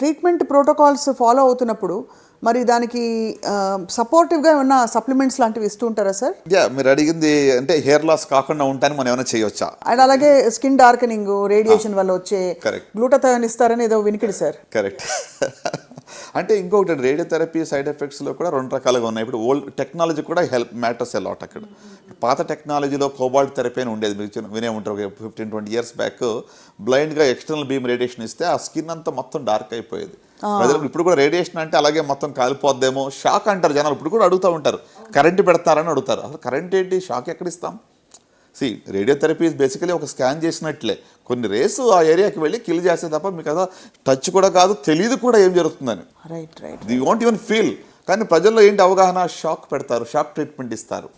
Treatment protocols follow అవుతున్నప్పుడు మరి దానికి సపోర్టివ్గా ఉన్న సప్లిమెంట్స్ లాంటివి ఇస్తూ ఉంటారా సార్? యా, మీరు అడిగింది అంటే హెయిర్ లాస్ కాకుండా ఉంటాను మనం ఏమైనా చేయొచ్చా? అండ్ అలాగే స్కిన్ డార్కనింగ్ రేడియేషన్ వల్ల వచ్చే గ్లూటాథయోన్ ఇస్తారని ఏదో వినికిడి సార్. కరెక్ట్. అంటే ఇంకొకటి రేడియోథెరపీ సైడ్ ఎఫెక్ట్స్లో కూడా రెండు రకాలుగా ఉన్నాయి. ఇప్పుడు ఓల్డ్ టెక్నాలజీ కూడా హెల్ప్ మ్యాటర్స్ అలాట్ అక్కడ. పాత టెక్నాలజీలో కోబాల్ట్ థెరపీ అని ఉండేది, మీరు వినే ఉంటారు. 15-20 years బ్యాక్ బ్లైండ్గా ఎక్స్టర్నల్ బీమ్ రేడియేషన్ ఇస్తే ఆ స్కిన్ అంతా మొత్తం డార్క్ అయిపోయేది. ప్రజలకు ఇప్పుడు కూడా రేడియేషన్ అంటే అలాగే మొత్తం కాలిపోద్దేమో, షాక్ అంటారు జనాలు. ఇప్పుడు కూడా అడుగుతూ ఉంటారు, కరెంట్ పెడతారని అడుగుతారు. అసలు కరెంట్ ఏంటి, షాక్ ఎక్కడ ఇస్తాం? రేడియోథెరపీ బేసికలీ ఒక స్కాన్ చేసినట్లే, కొన్ని రేస్ ఆ ఏరియాకి వెళ్ళి కిల్ చేస్తే తప్ప మీకు అదా టచ్ కూడా కాదు, తెలియదు కూడా ఏం జరుగుతుందని. The want even feel. కానీ ప్రజల్లో ఏంటి అవగాహన, షాక్ పెడతారు, షాక్ ట్రీట్మెంట్ ఇస్తారు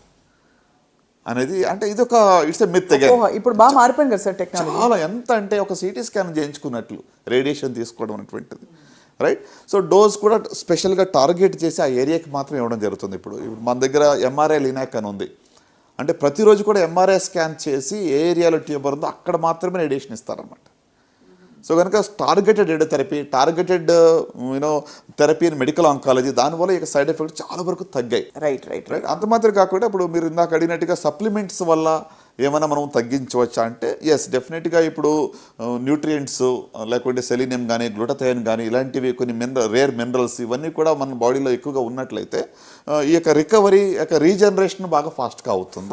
అనేది. అంటే ఇది ఒక ఇట్స్ ఎ మిత్ అగైన్. ఇప్పుడు బాగా మారిపోయింది కదా సార్ టెక్నాలజీ. చాలా ఎంత అంటే ఒక సిటీ స్కాన్ చేయించుకున్నట్లు రేడియేషన్ తీసుకోవడం అనేటువంటిది, రైట్? సో డోస్ కూడా స్పెషల్గా టార్గెట్ చేసి ఆ ఏరియాకి మాత్రం ఇవ్వడం జరుగుతుంది. ఇప్పుడు మన దగ్గర ఎంఆర్ఐ లినాక్ అని ఉంది. అంటే ప్రతిరోజు కూడా ఎంఆర్ఐ స్కాన్ చేసి ఏ ఏరియాలో ట్యూబర్ ఉందో అక్కడ మాత్రమే రేడియేషన్ ఇస్తారన్నమాట. సో కనుక targeted radiotherapy, targeted therapy in medical oncology, దానివల్ల ఇక సైడ్ ఎఫెక్ట్స్ చాలా వరకు తగ్గాయి. రైట్. అంత మాత్రం కాకుండా ఇప్పుడు మీరు ఇందాక అడిగినట్టుగా సప్లిమెంట్స్ వల్ల ఏమైనా మనం తగ్గించవచ్చా అంటే ఎస్, డెఫినెట్గా. ఇప్పుడు న్యూట్రియంట్స్ లేకుంటే సెలీనియం కానీ గ్లూటాథయోన్ కానీ ఇలాంటివి కొన్ని రేర్ మినరల్స్ ఇవన్నీ కూడా మన బాడీలో ఎక్కువగా ఉన్నట్లయితే ఈ యొక్క రికవరీ, యొక్క రీజనరేషన్ బాగా ఫాస్ట్గా అవుతుంది.